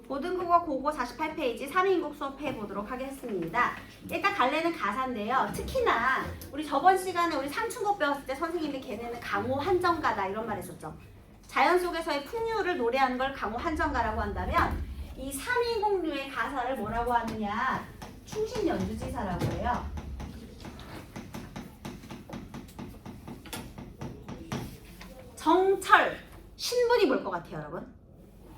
고등국어 고고 48페이지 3인국 수업해 보도록 하겠습니다. 일단 갈래는 가사인데요. 특히나 우리 저번 시간에 우리 상충곡 배웠을 때 선생님이 걔네는 강호 한정가다 이런 말 했었죠. 자연 속에서의 풍류를 노래하는 걸 강호 한정가라고 한다면 이 3인국류의 가사를 뭐라고 하느냐, 충신 연주지사라고 해요. 정철, 신분이 뭘 것 같아요 여러분?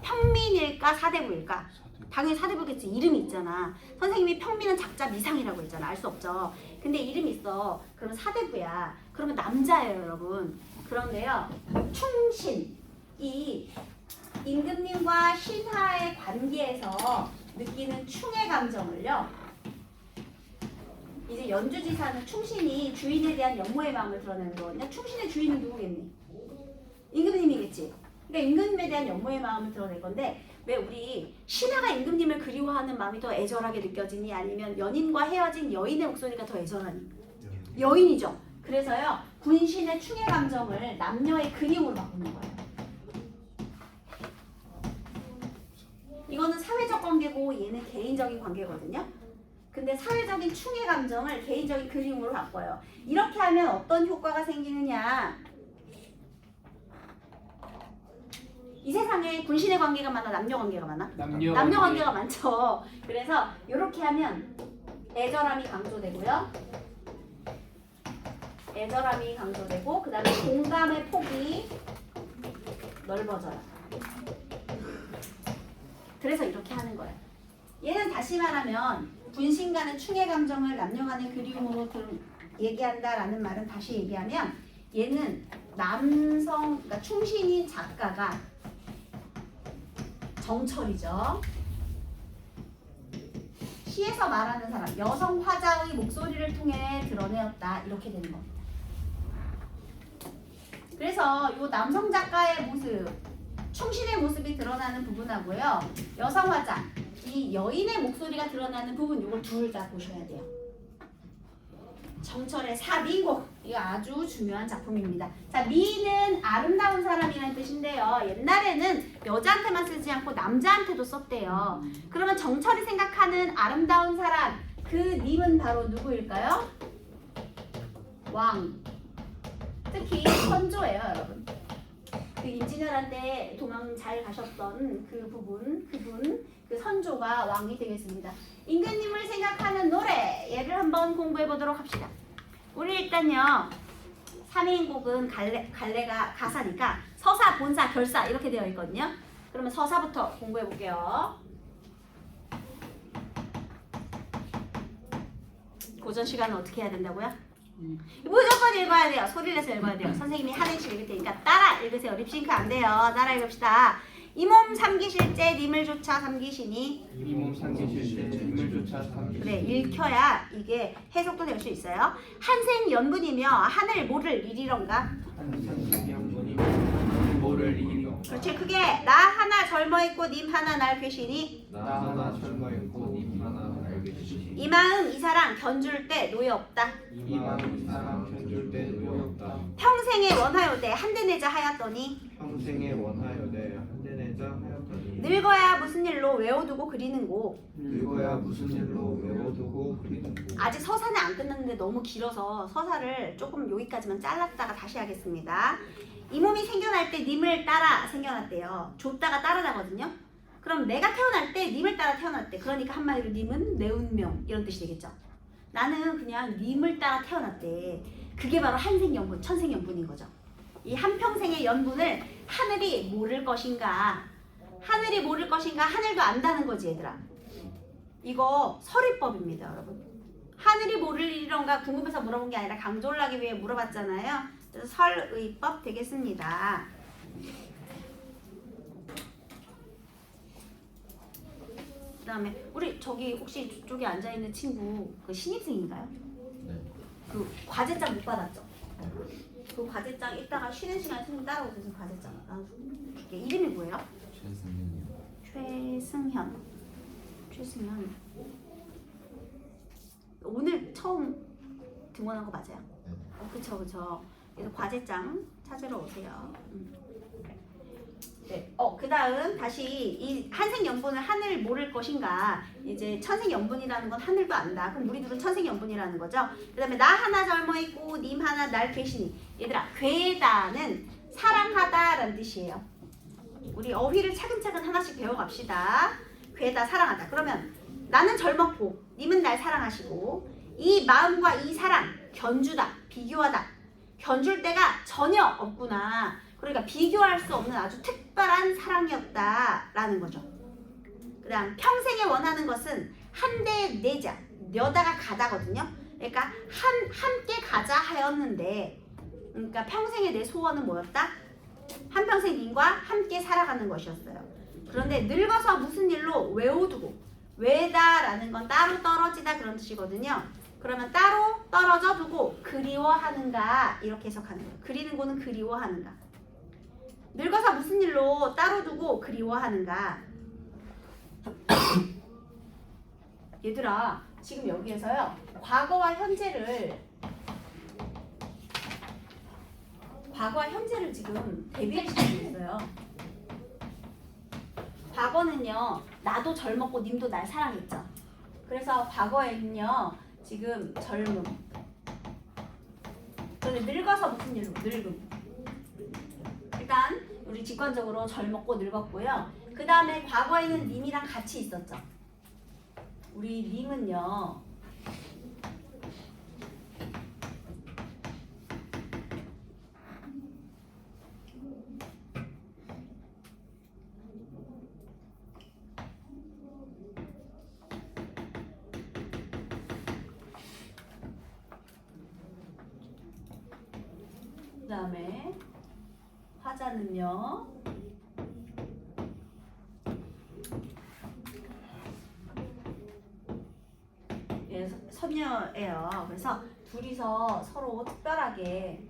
평민일까 사대부일까? 당연히 사대부겠지. 이름이 있잖아. 선생님이 평민은 작자 미상이라고 했잖아. 알 수 없죠. 근데 이름이 있어. 그러면 사대부야. 그러면 남자예요 여러분. 그런데요, 충신, 이 임금님과 신하의 관계에서 느끼는 충의 감정을요, 이제 연주지사는 충신이 주인에 대한 연모의 마음을 드러내는 거거든요. 충신의 주인은 누구겠니? 임금님이겠지. 그러니까 임금님에 대한 연모의 마음을 드러낼 건데, 왜 우리 신하가 임금님을 그리워하는 마음이 더 애절하게 느껴지니, 아니면 연인과 헤어진 여인의 목소리가 더 애절하니? 여인이죠. 그래서요, 군신의 충의 감정을 남녀의 그리움으로 바꾸는 거예요. 이거는 사회적 관계고 얘는 개인적인 관계거든요. 근데 사회적인 충의 감정을 개인적인 그리움으로 바꿔요. 이렇게 하면 어떤 효과가 생기느냐, 이 세상에 군신의 관계가 많아, 남녀 관계가 많아? 남녀 관계가 많죠. 그래서 이렇게 하면 애절함이 강조되고요. 애절함이 강조되고, 그 다음에 공감의 폭이 넓어져요. 그래서 이렇게 하는 거예요. 얘는 다시 말하면 군신과는 충의 감정을 남녀 간의 그리움으로 얘기한다라는 말은, 다시 얘기하면 얘는 남성, 그러니까 충신인 작가가 정철이죠. 시에서 말하는 사람, 여성 화자의 목소리를 통해 드러내었다, 이렇게 되는 겁니다. 그래서 이 남성 작가의 모습, 충신의 모습이 드러나는 부분하고요, 여성 화자, 이 여인의 목소리가 드러나는 부분, 이걸 둘 다 보셔야 돼요. 정철의 사미곡, 이거 아주 중요한 작품입니다. 자, 미는 아름다운 사람이라는 뜻인데요, 옛날에는 여자한테만 쓰지 않고 남자한테도 썼대요. 그러면 정철이 생각하는 아름다운 사람, 그 님은 바로 누구일까요? 왕. 특히 선조예요 여러분. 그 임진왜란 도망 잘 가셨던 그분, 그 선조가 왕이 되겠습니다. 임금님을 생각하는 노래, 얘를 한번 공부해 보도록 합시다. 우리 일단요, 3인곡은 갈래가 가사니까 서사, 본사, 결사 이렇게 되어 있거든요. 그러면 서사부터 공부해 볼게요. 고전 시간은 어떻게 해야 된다고요? 무조건 읽어야 돼요. 소리를 내서 읽어야 돼요. 선생님이 하나씩 읽을 테니까 따라 읽으세요. 립싱크 안 돼요. 따라 읽읍시다. 이 몸 삼기실제 님을 조차 삼기시니. 이 몸 삼기실제 님을 조차 삼기시니. 그래, 읽혀야 이게 해석도 될 수 있어요. 한생 연분이며 하늘 모를 일이런가. 한생 연분이며 하늘 모를 일이런가. 그렇지, 크게. 나 하나 젊어 있고 님 하나 날 계시니. 나 하나 젊어 있고 님 하나 날 계시니. 이 마음 이 사랑 견줄 때 노예 없다. 이 마음 이 사랑 견줄 때 노예 없다. 평생에 원하여대 한대 내자 하였더니. 평생에 원하여대 한대 내자 하였더니. 늙어야 무슨 일로 외워두고 그리는고. 늙어야 무슨 일로 외워두고 그리는고. 아직 서사는 안 끝났는데 너무 길어서 서사를 조금 여기까지만 잘랐다가 다시 하겠습니다. 이 몸이 생겨날 때 님을 따라 생겨났대요. 줬다가 따라나거든요. 그럼 내가 태어날 때 님을 따라 태어났대. 그러니까 한마디로 님은 내 운명 이런 뜻이 되겠죠. 나는 그냥 님을 따라 태어났대. 그게 바로 한생연분, 천생연분인 거죠. 이 한평생의 연분을 하늘이 모를 것인가, 하늘이 모를 것인가, 하늘도 안다는 거지 얘들아. 이거 설의법입니다 여러분. 하늘이 모를 일이런가 궁금해서 물어본 게 아니라 강조를 하기 위해 물어봤잖아요. 그래서 설의법 되겠습니다. 그 다음에 우리 저기 혹시 저쪽에 앉아있는 친구 그 신입생인가요? 네. 그 과제장 못 받았죠? 그 과제장 이따가 쉬는 시간에 선생님 따라오세요. 과제장 줄게. 이름이 뭐예요? 최승현. 오늘 처음 등원한 거 맞아요? 네. 그쵸. 그래서 과제장 찾으러 오세요. 네. 그 다음 다시 이 한생연분을 하늘 모를 것인가. 이제 천생연분이라는 건 하늘도 안다. 그럼 우리 둘은 천생연분이라는 거죠. 그 다음에 나 하나 젊어 있고 님 하나 날 계시니. 얘들아, 괴다는 사랑하다라는 뜻이에요. 우리 어휘를 차근차근 하나씩 배워갑시다. 괴다, 사랑하다. 그러면 나는 젊었고 님은 날 사랑하시고, 이 마음과 이 사랑, 견주다, 비교하다. 견줄 데가 전혀 없구나. 그러니까 비교할 수 없는 아주 특별한 사랑이었다라는 거죠. 그 다음 평생에 원하는 것은 한데 내자, 내다가 가다거든요. 그러니까 함께 가자 하였는데, 그러니까 평생의 내 소원은 뭐였다? 한평생 님과 함께 살아가는 것이었어요. 그런데 늙어서 무슨 일로 외워두고, 외다라는 건 따로 떨어지다 그런 뜻이거든요. 그러면 따로 떨어져 두고 그리워하는가 이렇게 해석하는 거예요. 그리는 거는 그리워하는가. 늙어서 무슨 일로 따로 두고 그리워하는가. 얘들아, 지금 여기에서요, 과거와 현재를 지금 대비를 시키고 있어요. 과거는요, 나도 젊었고 님도 날 사랑했죠. 그래서 과거에는요, 지금 젊음. 그런데 늙어서 무슨 일로? 늙음. 일단 우리 직관적으로 젊었고 늙었고요. 그 다음에 과거에는 님이랑 같이 있었죠. 우리 님은요, 그 다음에 화자는요, 예, 선녀예요. 그래서 둘이서 서로 특별하게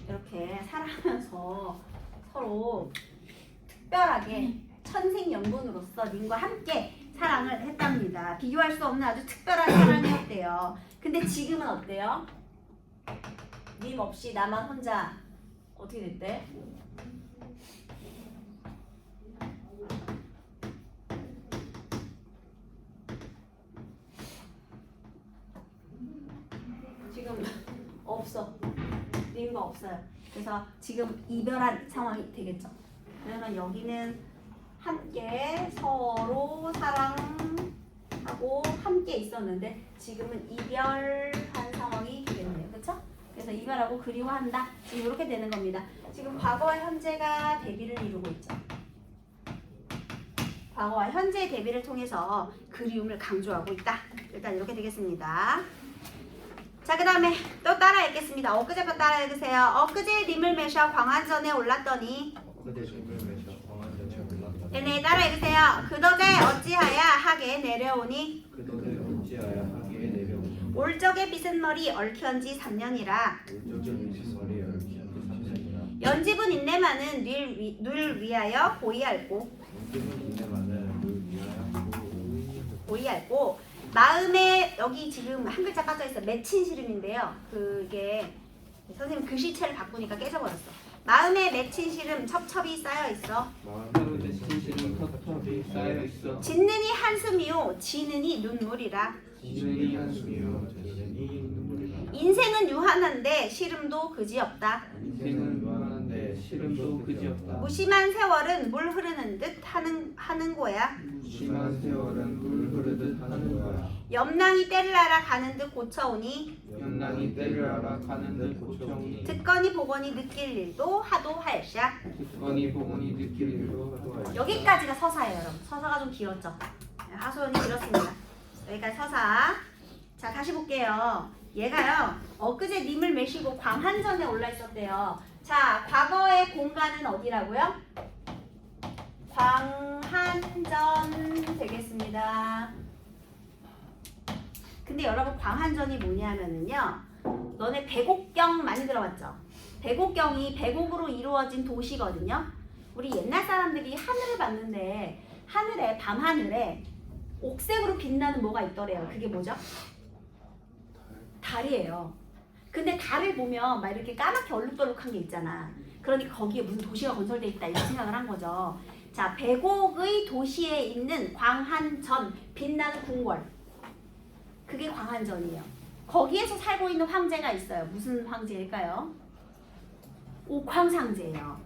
이렇게 살아가면서 서로 특별하게 천생연분으로서 님과 함께 사랑을 했답니다. 비교할 수 없는 아주 특별한 사랑이었대요. 근데 지금은 어때요? 님 없이 나만 혼자 어떻게 됐대? 지금 없어. 님과 없어요. 그래서 지금 이별한 상황이 되겠죠. 그러면 여기는 함께 서로 사랑하고 함께 있었는데 지금은 이별한 상황이 되겠네요. 그렇죠? 그래서 이별하고 그리워한다. 지금 이렇게 되는 겁니다. 지금 과거와 현재가 대비를 이루고 있죠. 과거와 현재의 대비를 통해서 그리움을 강조하고 있다. 일단 이렇게 되겠습니다. 자, 그 다음에 또 따라 읽겠습니다. 엊그제부터 따라 읽으세요. 엊그제 님을 매셔 광안전에 올랐더니. 그대 님을 매셔 광안전에 올랐더니. 네, 따라 읽으세요. 그덕에 어찌하여 하게 내려오니. 그덕에 어찌하여 하기에 내려오니. 올적의 빗은 머리 얽혀지 3년이라. 올적의 빗은 머리 얽혀지 3년이라. 연집은 인내만은 늘 위하여 보이알고. 연집은 인내만은 늘 위하여 보이알고. 마음에 여기 지금 한 글자 빠져 있어. 맺힌 시름인데요. 그게 선생님 글씨체를 바꾸니까 깨져버렸어. 마음에 맺힌 시름 첩첩이 쌓여 있어. 마음으로 맺힌 시름 텁텁이 쌓여 있어. 짓느니 한숨이요 지느니 눈물이라. 지느니 한숨이요 지느니 눈물이라. 인생은 유한한데 시름도 그지없다. 인생은 유한한데 시름도 그지없다. 무심한 세월은 물 흐르는 듯 하는 거야. 무심한 세월은 물 흐르듯 하는 거야. 염랑이 때를 알아 가는 듯 고쳐오니. 염랑이 때를 알아 가는 듯 고쳐오니. 듣거니 보거니 느낄 일도 하도 할샤. 듣거니 보거니 느낄 일도 하도 할샤. 여기까지가 서사예요, 여러분. 서사가 좀 길었죠. 하소연이 길었습니다. 여기까지 서사. 자, 다시 볼게요. 얘가요, 엊그제 님을 매시고 광한전에 올라 있었대요. 자, 과거의 공간은 어디라고요? 광한전 되겠습니다. 근데 여러분, 광한전이 뭐냐면은요, 너네 백옥경 많이 들어봤죠? 백옥경이 백옥으로 이루어진 도시거든요. 우리 옛날 사람들이 하늘을 봤는데 하늘에, 밤하늘에 옥색으로 빛나는 뭐가 있더래요. 그게 뭐죠? 달이에요. 근데 달을 보면 막 이렇게 까맣게 얼룩덜룩한 게 있잖아. 그러니까 거기에 무슨 도시가 건설돼 있다 이런 생각을 한 거죠. 자, 백옥의 도시에 있는 광한전 빛나는 궁궐. 그게 광한전이에요. 거기에서 살고 있는 황제가 있어요. 무슨 황제일까요? 옥황상제예요.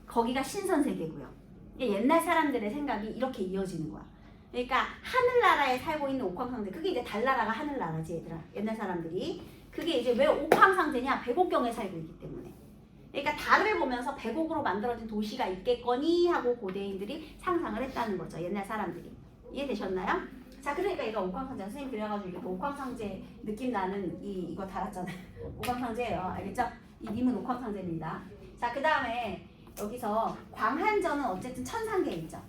거기가 신선세계고요. 옛날 사람들의 생각이 이렇게 이어지는 거야. 그러니까 하늘나라에 살고 있는 옥황상제. 그게 이제 달나라가 하늘나라지 얘들아. 옛날 사람들이. 그게 이제 왜 옥황상제냐? 백옥경에 살고 있기 때문에. 그러니까 달을 보면서 백옥으로 만들어진 도시가 있겠거니 하고 고대인들이 상상을 했다는 거죠. 옛날 사람들이. 이해되셨나요? 자, 그러니까 얘가 옥황상제. 선생님 그래가지고 이렇게 옥황상제 느낌 나는 이거 달았잖아요. 옥황상제예요. 알겠죠? 이 님은 옥황상제입니다. 자, 그 다음에 여기서 광한전은 어쨌든 천상계에 있죠.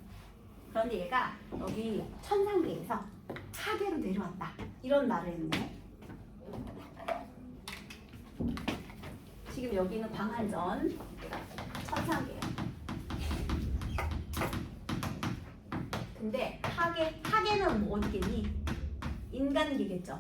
그런데 얘가 여기 천상계에서 하계로 내려왔다. 이런 말을 했네. 지금 여기는 광한전 천상계예요. 근데 하계는 뭐 어디겠니? 인간계겠죠.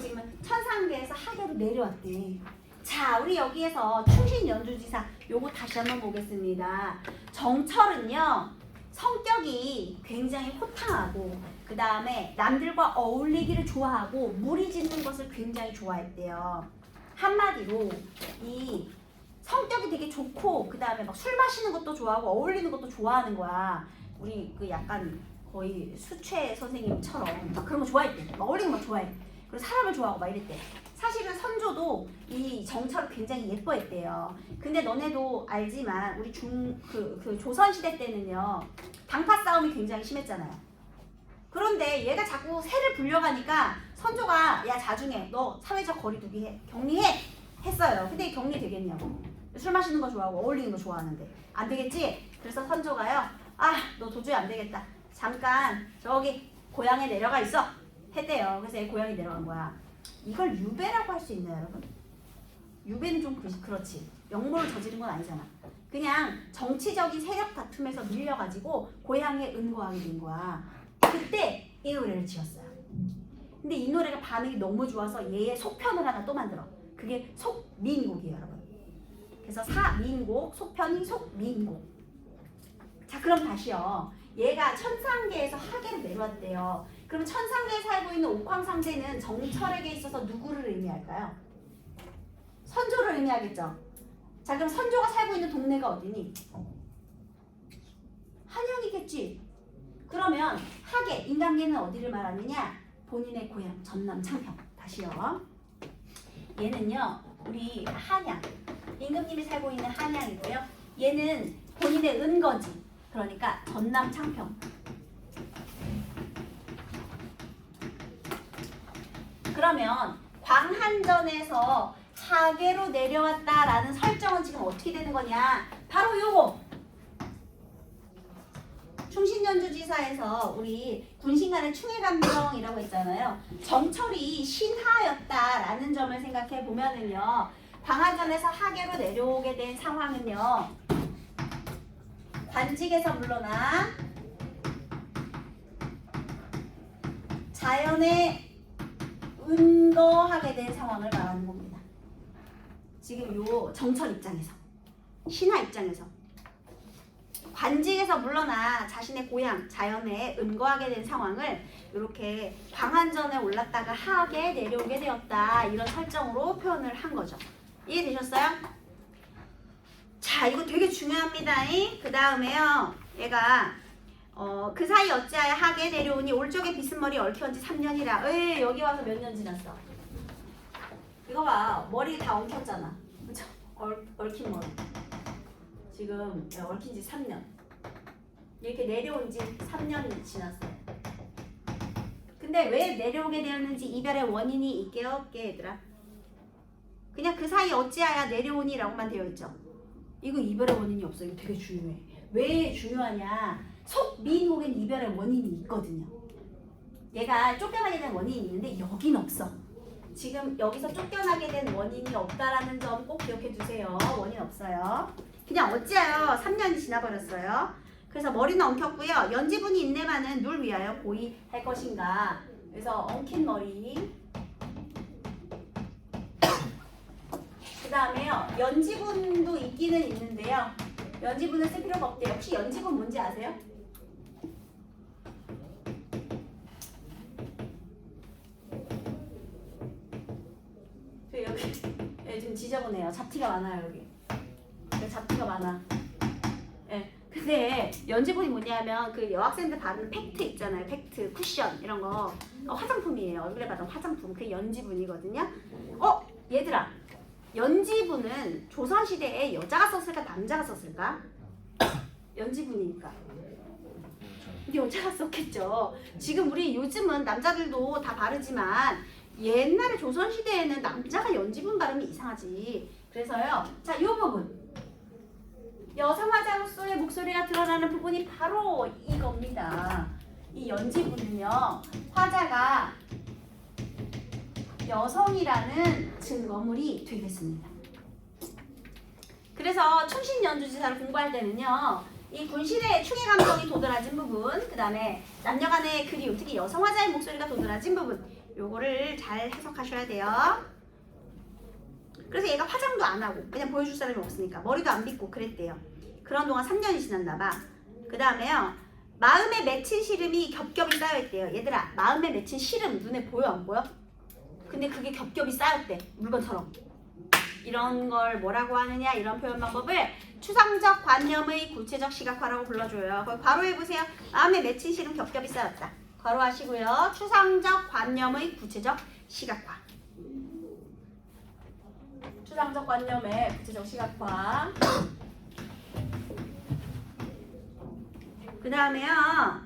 지금은 천상계에서 하계로 내려왔대. 자, 우리 여기에서 충신연주지사 요거 다시 한번 보겠습니다. 정철은요 성격이 굉장히 호탕하고 그 다음에 남들과 어울리기를 좋아하고 무리짓는 것을 굉장히 좋아했대요. 한마디로 이 성격이 되게 좋고 그 다음에 막 술 마시는 것도 좋아하고 어울리는 것도 좋아하는 거야. 우리 그 약간 거의 수채 선생님처럼 막 그런 거 좋아했대. 막 어울리는 거 좋아해. 그리고 사람을 좋아하고 막 이랬대. 사실은 선조도 이 정철을 굉장히 예뻐했대요. 근데 너네도 알지만 우리 조선시대 때는요 당파 싸움이 굉장히 심했잖아요. 그런데 얘가 자꾸 새를 불려가니까 선조가 야 자중해, 너 사회적 거리두기 해, 격리해 했어요. 근데 격리 되겠냐고. 술 마시는 거 좋아하고 어울리는 거 좋아하는데 안 되겠지? 그래서 선조가요, 아 너 도저히 안 되겠다, 잠깐 저기 고향에 내려가 있어 했대요. 그래서 얘 고향에 내려간 거야. 이걸 유배라고 할 수 있나요, 여러분? 유배는 좀 그렇지. 역모를 저지른 건 아니잖아. 그냥 정치적인 세력 다툼에서 밀려가지고 고향에 은거하게 된 거야. 그때 이 노래를 지었어요. 근데 이 노래가 반응이 너무 좋아서 얘의 속편을 하나 또 만들어. 그게 속민곡이에요, 여러분. 그래서 사민곡, 속편이 속민곡. 자, 그럼 다시요. 얘가 천상계에서 하계로 내려왔대요. 그럼 천상계에 살고 있는 옥황상제는 정철에게 있어서 누구를 의미할까요? 선조를 의미하겠죠. 자, 그럼 선조가 살고 있는 동네가 어디니? 한양이겠지. 그러면 하계, 인간계는 어디를 말하느냐? 본인의 고향 전남 창평. 다시요. 얘는요 우리 한양, 임금님이 살고 있는 한양이고요. 얘는 본인의 은거지. 그러니까 전남 창평. 그러면 광한전에서 하계로 내려왔다라는 설정은 지금 어떻게 되는 거냐? 바로 요거. 충신연주지사에서 우리 군신간의 충해감정이라고 했잖아요. 정철이 신하였다라는 점을 생각해 보면은요, 광한전에서 하계로 내려오게 된 상황은요, 관직에서 물러나 자연에 은거하게 된 상황을 말하는 겁니다. 지금 요 정철 입장에서, 신하 입장에서 관직에서 물러나 자신의 고향 자연에 은거하게 된 상황을 이렇게 광한전에 올랐다가 하계 내려오게 되었다, 이런 설정으로 표현을 한 거죠. 이해되셨어요? 자, 이거 되게 중요합니다. 그 다음에요, 얘가 그 사이 어찌하여 하계 내려오니 올적에 빗은 머리 얽혀온 지 3년이라. 에이, 여기 와서 몇 년 지났어? 이거 봐, 머리 다 엉켰잖아. 그쵸? 얽힌 머리. 지금 얽힌 지 3년. 이렇게 내려온 지 3년이 지났어요. 근데 왜 내려오게 되었는지 이별의 원인이 있게 없게, 얘들아? 그냥 그 사이 어찌하여 내려오니 라고만 되어 있죠. 이거 이별의 원인이 없어. 이거 되게 중요해. 왜 중요하냐? 속민곡엔 이별의 원인이 있거든요. 얘가 쫓겨나게 된 원인이 있는데 여긴 없어. 지금 여기서 쫓겨나게 된 원인이 없다라는 점 꼭 기억해 두세요. 원인 없어요. 그냥 어찌하여 3년이 지나버렸어요. 그래서 머리는 엉켰고요. 연지분이 인내만은 누를 위하여 고의할 것인가. 그래서 엉킨 머리 다음에요. 연지분도 있기는 있는데요. 연지분을 쓸 필요가 없대요. 혹시 연지분 뭔지 아세요? 여기 좀 지저분해요. 잡티가 많아요 여기. 잡티가 많아. 예. 근데 연지분이 뭐냐면 그 여학생들 바르는 팩트 있잖아요. 팩트, 쿠션 이런 거 화장품이에요. 얼굴에 바르는 화장품. 그게 연지분이거든요. 얘들아, 연지분은 조선시대에 여자가 썼을까 남자가 썼을까? 연지분이니까 여자가 썼겠죠. 지금 우리 요즘은 남자들도 다 바르지만 옛날에 조선시대에는 남자가 연지분 바르면 이상하지. 그래서요. 자, 이 부분. 여성 화자로서의 목소리가 드러나는 부분이 바로 이겁니다. 이 연지분은요. 화자가 여성이라는 증거물이 되겠습니다. 그래서 충신연주지사를 공부할 때는요. 이 군시대의 충의 감정이 도드라진 부분, 그 다음에 남녀 간의 그리움, 특히 여성 화자의 목소리가 도드라진 부분, 요거를 잘 해석하셔야 돼요. 그래서 얘가 화장도 안 하고 그냥 보여줄 사람이 없으니까 머리도 안 빗고 그랬대요. 그런 동안 3년이 지났나 봐. 그 다음에요. 마음에 맺힌 시름이 겹겹이 쌓여있대요. 얘들아, 마음에 맺힌 시름 눈에 보여 안 보여? 근데 그게 겹겹이 쌓였대. 물건처럼. 이런 걸 뭐라고 하느냐, 이런 표현 방법을 추상적 관념의 구체적 시각화라고 불러줘요. 거기 괄호해보세요. 마음에 맺힌 시름 겹겹이 쌓였다. 괄호하시고요. 추상적 관념의 구체적 시각화. 추상적 관념의 구체적 시각화. 그 다음에요.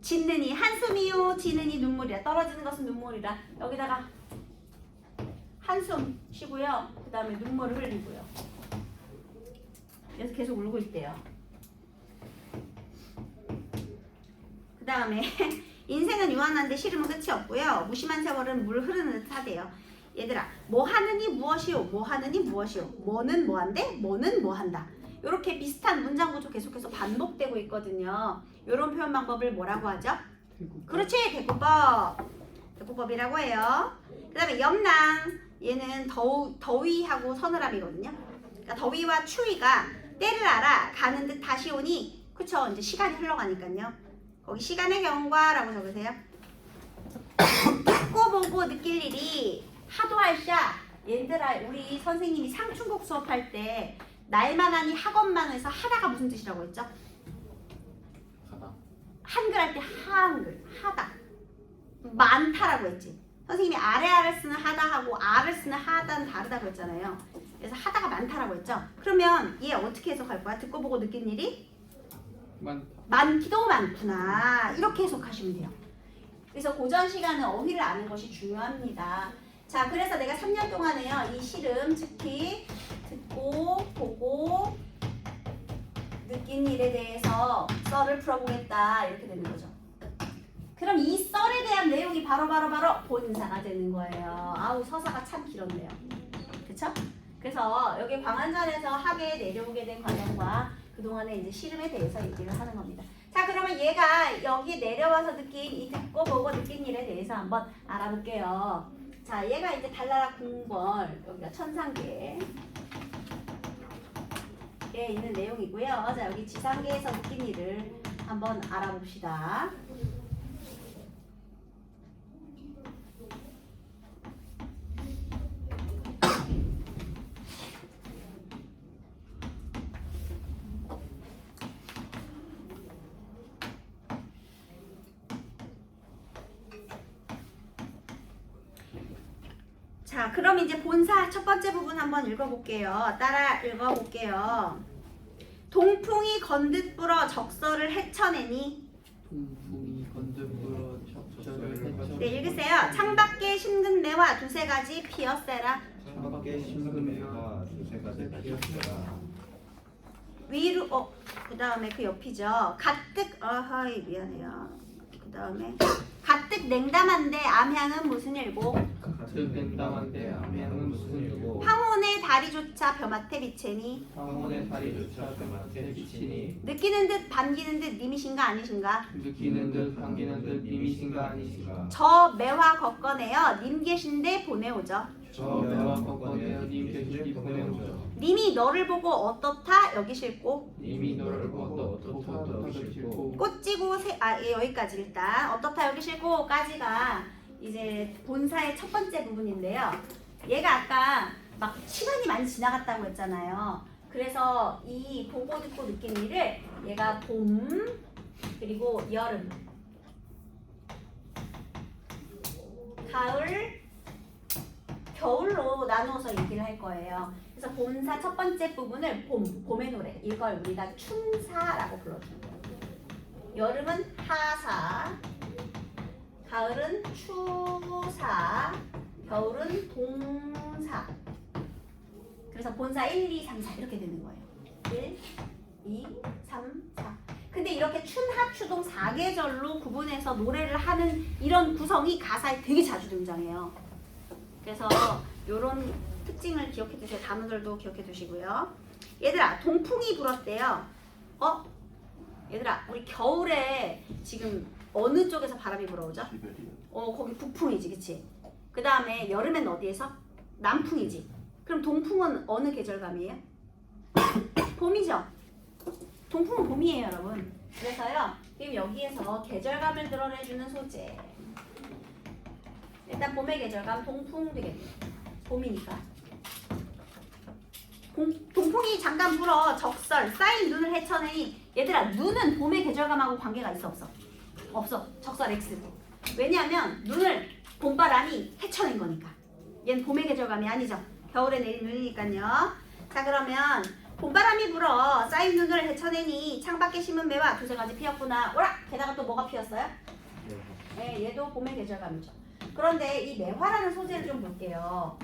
짓느니 한숨이요, 지느니 눈물이라. 떨어지는 것은 눈물이라. 여기다가 한숨 쉬고요. 그 다음에 눈물을 흘리고요. 그래서 계속 울고 있대요. 그 다음에 인생은 유한한데 시름은 끝이 없고요. 무심한 세월은 물 흐르는 듯 하대요. 얘들아, 뭐 하느니 무엇이요? 뭐 하느니 무엇이요? 뭐는 뭐한데? 뭐는 뭐한다. 이렇게 비슷한 문장 구조 계속해서 반복되고 있거든요. 이런 표현 방법을 뭐라고 하죠? 그렇지, 대꾸법. 대꾸법이라고 해요. 그 다음에 염랑. 얘는 더위하고 서늘함이거든요. 그러니까 더위와 추위가 때를 알아 가는 듯 다시 오니, 그쵸? 이제 시간이 흘러가니까요. 거기 시간의 경과라고 적으세요. 듣고 보고 느낄 일이 하도 할샤. 얘들아, 우리 선생님이 상충곡 수업할 때 날만하니 학원만 해서 하다가 무슨 뜻이라고 했죠? 하다. 한글 할 때 한글, 하다. 많다라고 했지. 선생님이 아래아를 쓰는 하다하고 아를 쓰는 하다는 다르다고 했잖아요. 그래서 하다가 많다라고 했죠. 그러면 얘 어떻게 해석할 거야? 듣고 보고 느낀 일이? 많기도 많구나. 이렇게 해석하시면 돼요. 그래서 고전 시간은 어휘를 아는 것이 중요합니다. 자, 그래서 내가 3년 동안에요. 이 시름, 특히 듣고 보고 느낀 일에 대해서 썰을 풀어보겠다. 이렇게 되는 거죠. 그럼 이 썰에 대한 내용이 바로 본사가 되는 거예요. 아우, 서사가 참 길었네요. 그쵸? 그래서 여기 광안전에서 학에 내려오게 된 과정과 그동안의 이제 시름에 대해서 얘기를 하는 겁니다. 자, 그러면 얘가 여기 내려와서 느낀 이 듣고 보고 느낀 일에 대해서 한번 알아볼게요. 자, 얘가 이제 달나라 궁궐, 여기가 천상계에 있는 내용이고요. 자, 여기 지상계에서 느낀 일을 한번 알아봅시다. 자, 그럼 이제 본사 첫 번째 부분 한번 읽어볼게요. 따라 읽어볼게요. 동풍이 건듯 불어 적설을 헤쳐내니. 동풍이 건듯 불어 적절을 헤쳐. 네, 읽으세요. 창밖에 심근매와 두세 가지 피었세라. 창밖에 심근매와 두세 가지 피었세라. 위로 그 다음에 그 옆이죠. 가뜩 아하이 미안해요. 그 다음에 가뜩 냉담한데 암향은 무슨 일고? 가뜩 냉담한데 암향은 무슨 일고? 황혼의 다리조차 벼맡에 비체니 황혼의 다리조차 벼맡에 비치니 느끼는 듯 반기는 듯 님이신가 아니신가? 느끼는 듯 반기는 듯 님이신가 아니신가. 저 매화 걷거내어 님 계신데 보내오죠. 저 매와 걷거내어 님 계시니 보내오죠. 님이 너를 보고 어떻다 여기실고 님이 너를 보고 어떻다 여기실고 꽃지고 여기까지 일단 어떻다 여기실고까지가 이제 본사의 첫 번째 부분인데요. 얘가 아까 막 시간이 많이 지나갔다고 했잖아요. 그래서 이 보고 듣고 느끼는 일을 얘가 봄 그리고 여름 가을 겨울로 나누어서 얘기를 할 거예요. 그래서 본사 첫 번째 부분을 봄의 노래 이걸 우리가 춘사라고 불러주는 거예요. 여름은 하사, 가을은 추사, 겨울은 동사. 그래서 본사 1, 2, 3, 4 이렇게 되는 거예요. 1, 2, 3, 4. 근데 이렇게 춘하, 추동 4계절로 구분해서 노래를 하는 이런 구성이 가사에 되게 자주 등장해요. 그래서 이런 특징을 기억해 두세요. 단어들도 기억해 두시고요. 얘들아, 동풍이 불었대요. 얘들아, 우리 겨울에 지금 어느 쪽에서 바람이 불어오죠? 거기 북풍이지, 그치? 그 다음에 여름엔 어디에서? 남풍이지. 그럼 동풍은 어느 계절감이에요? 봄이죠? 동풍은 봄이에요, 여러분. 그래서요, 지금 여기에서 계절감을 드러내주는 소재. 일단 봄의 계절감 동풍 되겠네요. 봄이니까. 동풍이 잠깐 불어 적설 쌓인 눈을 헤쳐내니 얘들아 눈은 봄의 계절감하고 관계가 있어 없어? 없어. 적설 X. 왜냐하면 눈을 봄바람이 헤쳐낸 거니까. 얘는 봄의 계절감이 아니죠. 겨울에 내린 눈이니까요. 자 그러면 봄바람이 불어 쌓인 눈을 헤쳐내니 창밖에 심은 매화 두세 가지 피었구나. 오라! 게다가 또 뭐가 피었어요? 네, 얘도 봄의 계절감이죠. 그런데 이 매화라는 소재를 좀 볼게요.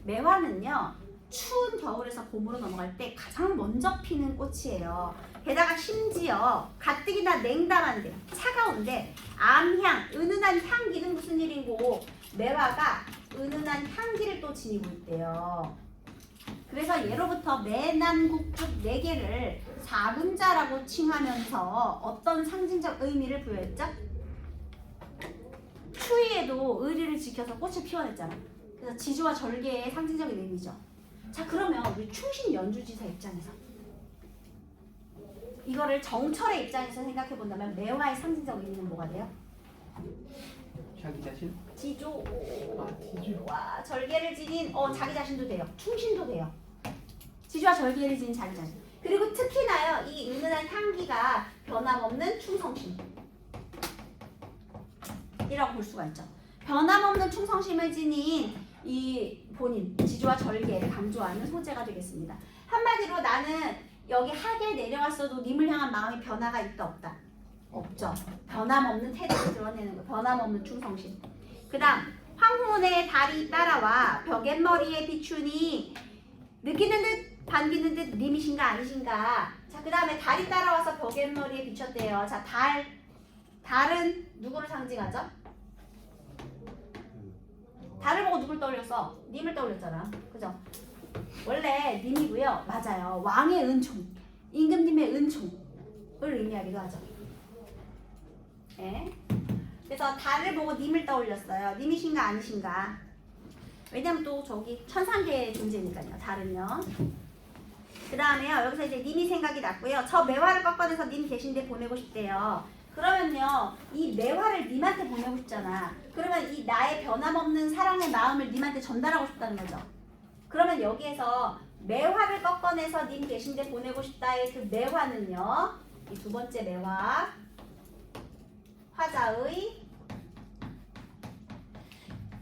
매화는요 추운 겨울에서 봄으로 넘어갈 때 가장 먼저 피는 꽃이에요. 게다가 심지어 가뜩이나 냉담한데 차가운데 암향, 은은한 향기는 무슨 일이고 매화가 은은한 향기를 또 지니고 있대요. 그래서 예로부터 매난국죽 4개를 4군자라고 칭하면서 어떤 상징적 의미를 부여했죠? 추위에도 의리를 지켜서 꽃을 피워냈잖아. 그래서 지주와 절개의 상징적인 의미죠. 자 그러면 우리 충신 연주지사 입장에서 이거를 정철의 입장에서 생각해 본다면 매화의 상징적 의미는 뭐가 돼요? 자기 자신? 지조와 절개를 지닌 자기 자신도 돼요. 충신도 돼요. 지주와 절개를 지닌 자기 자신. 그리고 특히나요 이 은은한 향기가 변함없는 충성심 이라고 볼 수가 있죠. 변함없는 충성심을 지닌 이 본인 지주와 절개를 강조하는 소재가 되겠습니다. 한마디로 나는 여기 하계에 내려왔어도 님을 향한 마음의 변화가 있다 없다? 없죠. 변함없는 태도를 드러내는 거. 변함없는 충성심. 그 다음 황혼의 달이 따라와 벽앤머리에 비추니 느끼는 듯 반기는 듯 님이신가 아니신가. 자 그 다음에 달이 따라와서 벽앤머리에 비쳤대요. 자 달은 누구를 상징하죠? 달을 보고 누굴 떠올렸어? 님을 떠올렸잖아. 그죠? 원래 님이고요. 맞아요. 왕의 은총, 임금님의 은총을 의미하기도 하죠. 네. 그래서 달을 보고 님을 떠올렸어요. 님이신가 아니신가. 왜냐면 또 저기 천상계의 존재니까요. 달은요. 그 다음에요. 여기서 이제 님이 생각이 났고요. 저 매화를 꺾어내서 님 계신데 보내고 싶대요. 그러면요. 이 매화를 님한테 보내고 싶잖아. 그러면 이 나의 변함없는 사랑의 마음을 님한테 전달하고 싶다는 거죠. 그러면 여기에서 매화를 꺾어내서 님 계신데 보내고 싶다의 그 매화는요. 이 두 번째 매화 화자의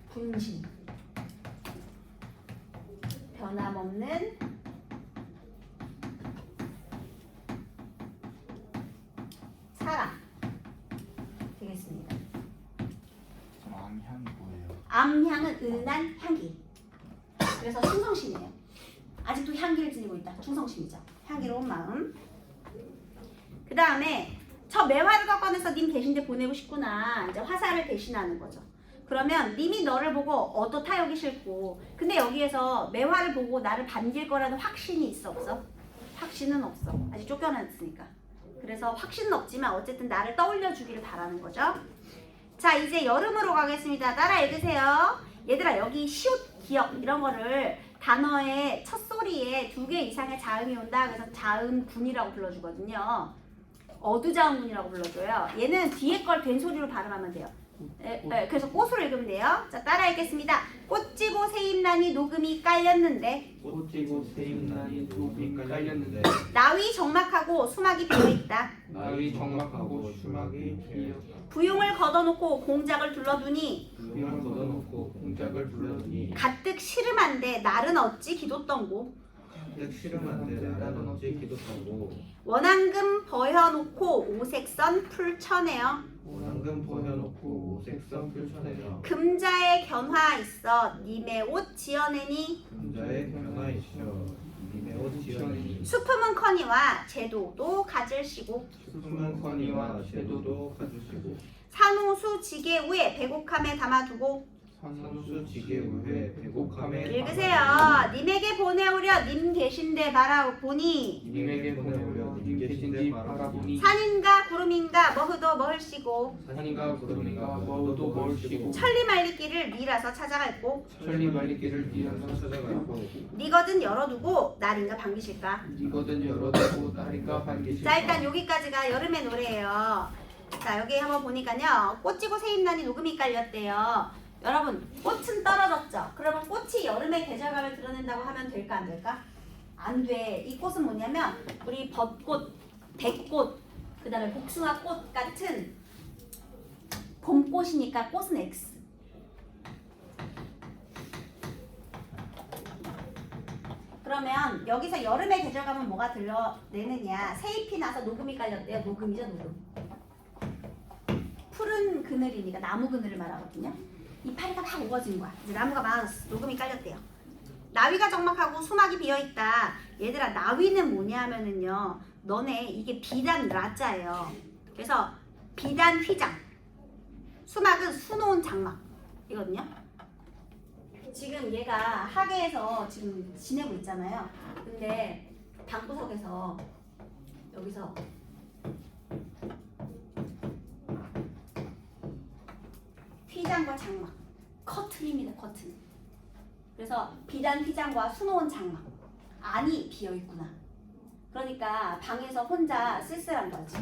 분신 변함없는 사랑 되겠습니다. 암향이 뭐예요? 암향은 은한 향기. 그래서 충성심이에요. 아직도 향기를 지니고 있다. 충성심이죠. 향기로운 마음. 그 다음에 저 매화를 갖고 와서 님 계신데 보내고 싶구나. 이제 화살을 대신하는 거죠. 그러면 님이 너를 보고 어떻다 여기 싫고, 근데 여기에서 매화를 보고 나를 반길 거라는 확신이 있어 없어? 확신은 없어. 아직 쫓겨났으니까. 그래서 확신은 없지만 어쨌든 나를 떠올려 주기를 바라는 거죠. 자, 이제 여름으로 가겠습니다. 따라 읽으세요. 얘들아, 여기 시옷, 기역 이런 거를 단어의 첫 소리에 2개 이상의 자음이 온다. 그래서 자음군이라고 불러주거든요. 어두자음군이라고 불러줘요. 얘는 뒤에 걸 된 소리로 발음하면 돼요. 그래서 꽃으로 읽으면 돼요. 자, 따라 읽겠습니다. 꽃지고 새잎난이 녹음이 깔렸는데 꽃지고 새잎난이 녹음이 깔렸는데 나위 적막하고 수막이 비어있다. 나위 적막하고 수막이 피어 부용을 걷어놓고 공작을 둘러두니 부용을 걷어놓고 공작을 불러두니 가뜩 시름한데 날은 어찌 기도떤고 가득 시름한데 나는 어찌 기도하고 원앙금 버혀놓고 오색선 풀쳐내어 원앙금 버려놓고 오색선 펼쳐내려 금자의 견화 있어 님의 옷 지어내니 금자의 변화 있어 님의 옷 지어내니 수품은커니와 제도도 가질시고 수품은 커니와 제도도 가주시고 산호수 지게 위에 배곡함에 담아두고 산수 지게 위에 배곡함에 읽으세요. 님에게 보내오려 님 계신데 바라보니 님에게 보내오려 님 계신지 바라보니 산인가 구름인가 머흐도 머흘시고 산인가 구름인가 머우도 멀시고 천리말리길을 밀어서 찾아갈고 천리 말리기를 밀어서 찾아가고 니거든 열어두고 날인가 반기실까. 이거든 열어두고 날인가 반기실까. 자, 일단 여기까지가 여름의 노래예요. 자, 여기 한번 보니까요. 꽃지고 새잎난이 녹음이 깔렸대요. 여러분, 꽃은 떨어졌죠? 그러면 꽃이 여름의 계절감을 드러낸다고 하면 될까 안 될까? 안 돼. 이 꽃은 뭐냐면 우리 벚꽃, 백꽃, 그 다음에 복숭아꽃 같은 봄꽃이니까 꽃은 X. 그러면 여기서 여름의 계절감은 뭐가 드러내느냐? 새잎이 나서 녹음이 깔렸대요. 녹음이죠, 녹음. 푸른 그늘이니까 나무 그늘을 말하거든요. 이파리가 막 우거진 거야. 이제 나무가 많았어. 녹음이 깔렸대요. 나위가 적막하고 수막이 비어있다. 얘들아, 나위는 뭐냐 하면은요. 너네 이게 비단 라자예요. 그래서 비단 휘장. 수막은 수놓은 장막 이거든요. 지금 얘가 학예에서 지금 지내고 있잖아요. 근데 방구석에서 여기서 휘장과 장막, 커튼입니다. 커튼. 그래서 비단 휘장과 수놓은 장막 안이 비어있구나. 그러니까 방에서 혼자 쓸쓸한 거지.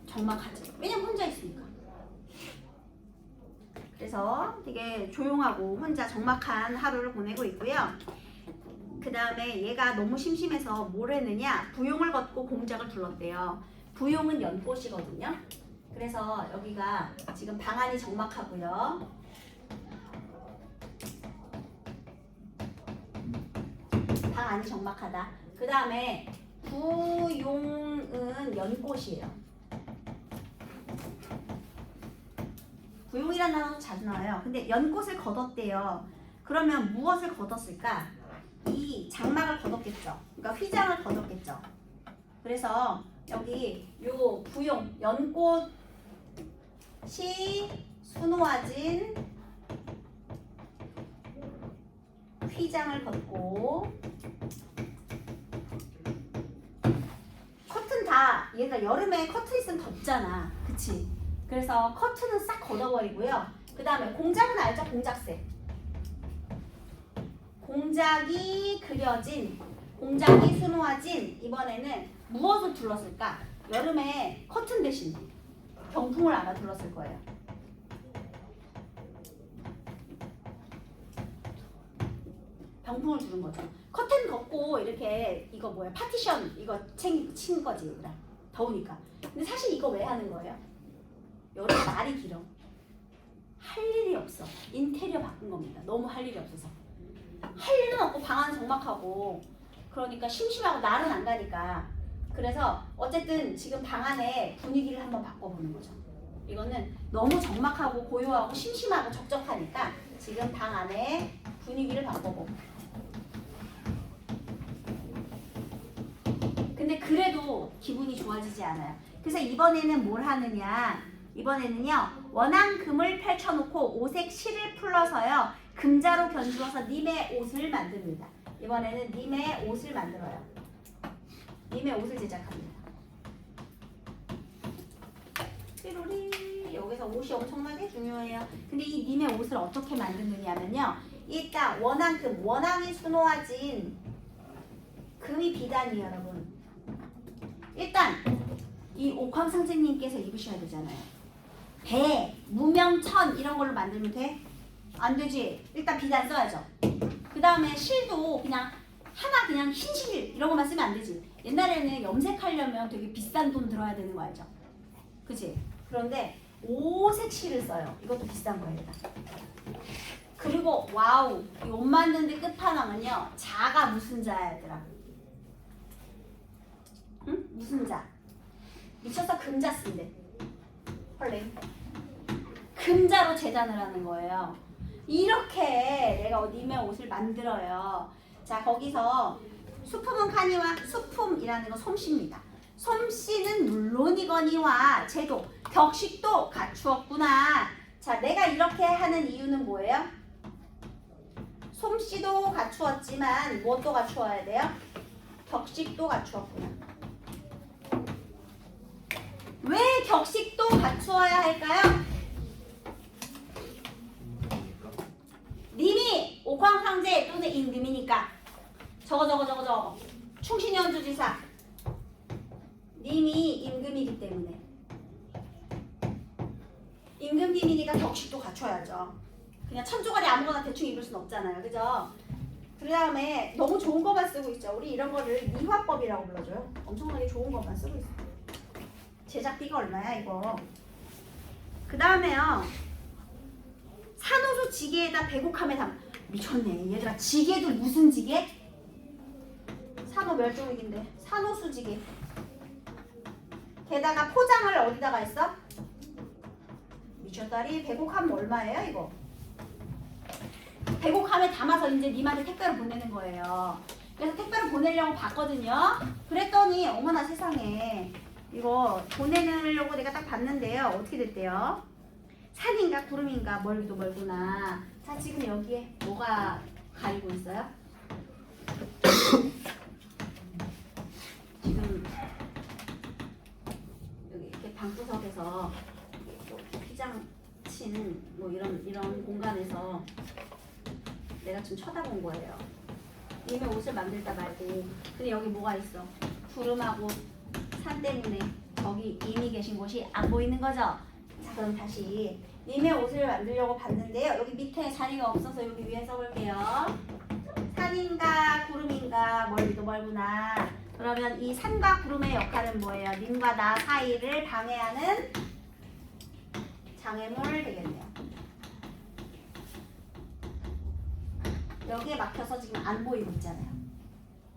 적막하지. 왜냐면 혼자 있으니까. 그래서 되게 조용하고 혼자 적막한 하루를 보내고 있고요. 그 다음에 얘가 너무 심심해서 뭘 했느냐, 부용을 걷고 공작을 둘렀대요. 부용은 연꽃이거든요. 그래서 여기가 지금 방 안이 적막하고요. 방 안이 적막하다. 그 다음에 부용은 연꽃이에요. 부용이라는 단어도 자주 나와요. 근데 연꽃을 걷었대요. 그러면 무엇을 걷었을까? 이 장막을 걷었겠죠. 그러니까 휘장을 걷었겠죠. 그래서 여기 요 부용, 연꽃이 수놓아진 휘장을 걷고 커튼 다 얘가 여름에 커튼 있으면 덥잖아. 그치? 그래서 커튼은 싹 걷어버리고요. 그 다음에 공작은 알죠? 공작새. 공작이 그려진, 공작이 수놓아진 이번에는 무엇을 둘렀을까? 여름에 커튼 대신 병풍을 아마 둘렀을 거예요. 병풍을 두른 거죠. 커튼 걷고 이렇게 이거 뭐야? 파티션 이거 친 거지 얘들아. 더우니까. 근데 사실 이거 왜 하는 거예요? 여름에 날이 길어. 할 일이 없어. 인테리어 바꾼 겁니다. 너무 할 일이 없어서. 할 일은 없고 방 안은 적막하고 그러니까 심심하고 날은 안 가니까. 그래서 어쨌든 지금 방 안에 분위기를 한번 바꿔보는 거죠. 이거는 너무 적막하고 고요하고 심심하고 적적하니까 지금 방 안에 분위기를 바꿔보고. 근데 그래도 기분이 좋아지지 않아요. 그래서 이번에는 뭘 하느냐? 이번에는요 원앙금을 펼쳐놓고 오색 실을 풀러서요 금자로 견주어서 님의 옷을 만듭니다. 이번에는 님의 옷을 만들어요. 님의 옷을 제작합니다. 삐로리 여기서 옷이 엄청나게 중요해요. 근데 이 님의 옷을 어떻게 만드느냐면요 일단 원앙금, 원앙이 수놓아진 금이 비단이에요 여러분. 일단 이 옥황상제님께서 입으셔야 되잖아요. 배, 무명천 이런 걸로 만들면 돼? 안 되지. 일단 비단 써야죠. 그 다음에 실도 그냥 하나 그냥 흰 실 이런 것만 쓰면 안 되지. 옛날에는 염색하려면 되게 비싼 돈 들어야 되는 거 알죠? 그치? 그런데 오색 실을 써요. 이것도 비싼 거예요. 그리고 와우 이 옷 만드는데 끝판왕은요 자가 무슨 자야 얘들아? 응? 무슨 자? 미쳐서 금자 쓴대. 헐레. 금자로 재단을 하는 거예요. 이렇게 내가 님의 옷을 만들어요. 자 거기서 수품은 카니와 수품이라는 건 솜씨입니다. 솜씨는 물론이거니와 제도, 격식도 갖추었구나. 자 내가 이렇게 하는 이유는 뭐예요? 솜씨도 갖추었지만 무엇도 갖추어야 돼요? 격식도 갖추었구나. 왜 격식도 갖추어야 할까요? 님이 옥황상제 또는 임금이니까 저거 충신현주지사 님이 임금이기 때문에 임금님이니까 격식도 갖춰야죠. 그냥 천조가리 아무거나 대충 입을 순 없잖아요. 그죠? 그 다음에 너무 좋은 것만 쓰고 있죠. 우리 이런 거를 미화법이라고 불러줘요. 엄청나게 좋은 것만 쓰고 있어요. 제작비가 얼마야 이거. 그 다음에요 산호수 지게에다 배곡함에 담. 미쳤네 얘들아. 지게도 무슨 지게? 산호 멸종위기인데 산호수 지게. 게다가 포장을 어디다가 했어? 미쳤다리. 배곡함 얼마예요 이거? 배곡함에 담아서 이제 님한테 택배로 보내는 거예요. 그래서 택배로 보내려고 봤거든요. 그랬더니 어머나 세상에 이거 보내려고 내가 딱 봤는데요. 어떻게 됐대요? 산인가 구름인가 멀기도 멀구나. 자 지금 여기에 뭐가 가리고 있어요? 지금 여기 이렇게 방구석에서 피장 친 뭐 이런 공간에서 내가 좀 쳐다본 거예요. 님의 옷을 만들다 말고. 근데 여기 뭐가 있어? 구름하고 산 때문에 거기 이미 계신 곳이 안 보이는 거죠? 자 그럼 다시 님의 옷을 만들려고 봤는데요. 여기 밑에 자리가 없어서 여기 위에 써볼게요. 산인가 구름인가 멀기도 멀구나. 그러면 이 산과 구름의 역할은 뭐예요? 님과 나 사이를 방해하는 장애물 되겠네요. 여기에 막혀서 지금 안 보이고 있잖아요.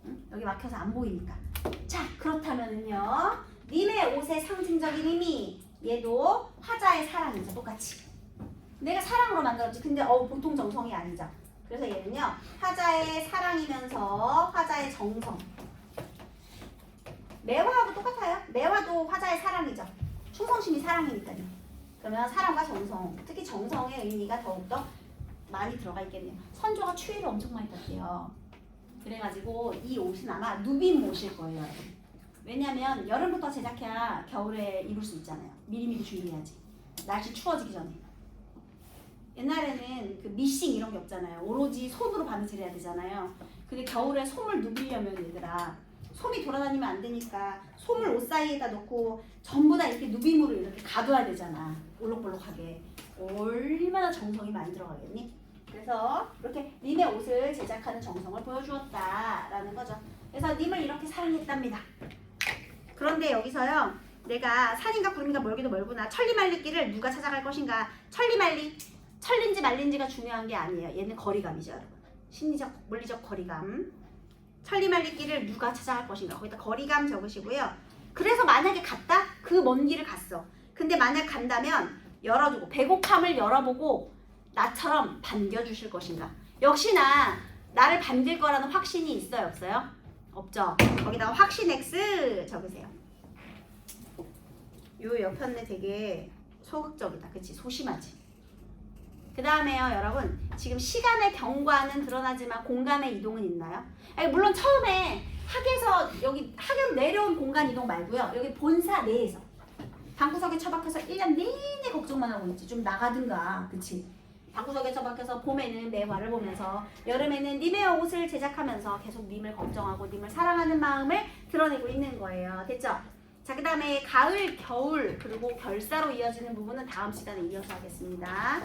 응? 여기 막혀서 안 보이니까. 자 그렇다면은요 님의 옷의 상징적인 의미 얘도 화자의 사랑이죠. 똑같이 내가 사랑으로 만들었지. 근데 보통 정성이 아니죠. 그래서 얘는요 화자의 사랑이면서 화자의 정성. 매화하고 똑같아요. 매화도 화자의 사랑이죠. 충성심이 사랑이니까요. 그러면 사랑과 정성, 특히 정성의 의미가 더욱더 많이 들어가 있겠네요. 선조가 추위를 엄청 많이 탔대요. 그래가지고 이 옷은 아마 누빔 옷일 거예요. 여러분. 왜냐면 여름부터 제작해야 겨울에 입을 수 있잖아요. 미리미리 준비해야지. 날씨 추워지기 전에. 옛날에는 그 미싱 이런 게 없잖아요. 오로지 손으로 바느질 해야 되잖아요. 근데 겨울에 솜을 누비려면 얘들아 솜이 돌아다니면 안 되니까 솜을 옷 사이에다 넣고 전부 다 이렇게 누빔으로 이렇게 가둬야 되잖아. 올록볼록하게. 얼마나 정성이 많이 들어가겠니? 그래서 이렇게 님의 옷을 제작하는 정성을 보여주었다라는 거죠. 그래서 님을 이렇게 사랑했답니다. 그런데 여기서요. 내가 산인가 구름인가 멀기도 멀구나. 천리말리길을 누가 찾아갈 것인가. 천리말리. 천린지 말린지가 중요한 게 아니에요. 얘는 거리감이죠. 여러분. 심리적, 물리적 거리감. 천리말리길을 누가 찾아갈 것인가. 거기다 거리감 적으시고요. 그래서 만약에 갔다? 그 먼 길을 갔어. 근데 만약 간다면 열어두고 배곡함을 열어보고 나처럼 반겨주실 것인가. 역시나 나를 반길 거라는 확신이 있어요 없어요? 없죠. 거기다가 확신 X 적으세요. 요 옆편에 되게 소극적이다. 그치? 소심하지? 그 다음에요, 여러분. 지금 시간의 경과는 드러나지만 공간의 이동은 있나요? 아니, 물론 처음에 학에서 여기 학으로 내려온 공간 이동 말고요. 여기 본사 내에서 방구석에 처박혀서 1년 내내 걱정만 하고 있지. 좀 나가든가. 그치? 방구석에 처박혀서 봄에는 매화를 보면서 여름에는 님의 옷을 제작하면서 계속 님을 걱정하고 님을 사랑하는 마음을 드러내고 있는 거예요. 됐죠? 자, 그 다음에 가을, 겨울, 그리고 결사로 이어지는 부분은 다음 시간에 이어서 하겠습니다.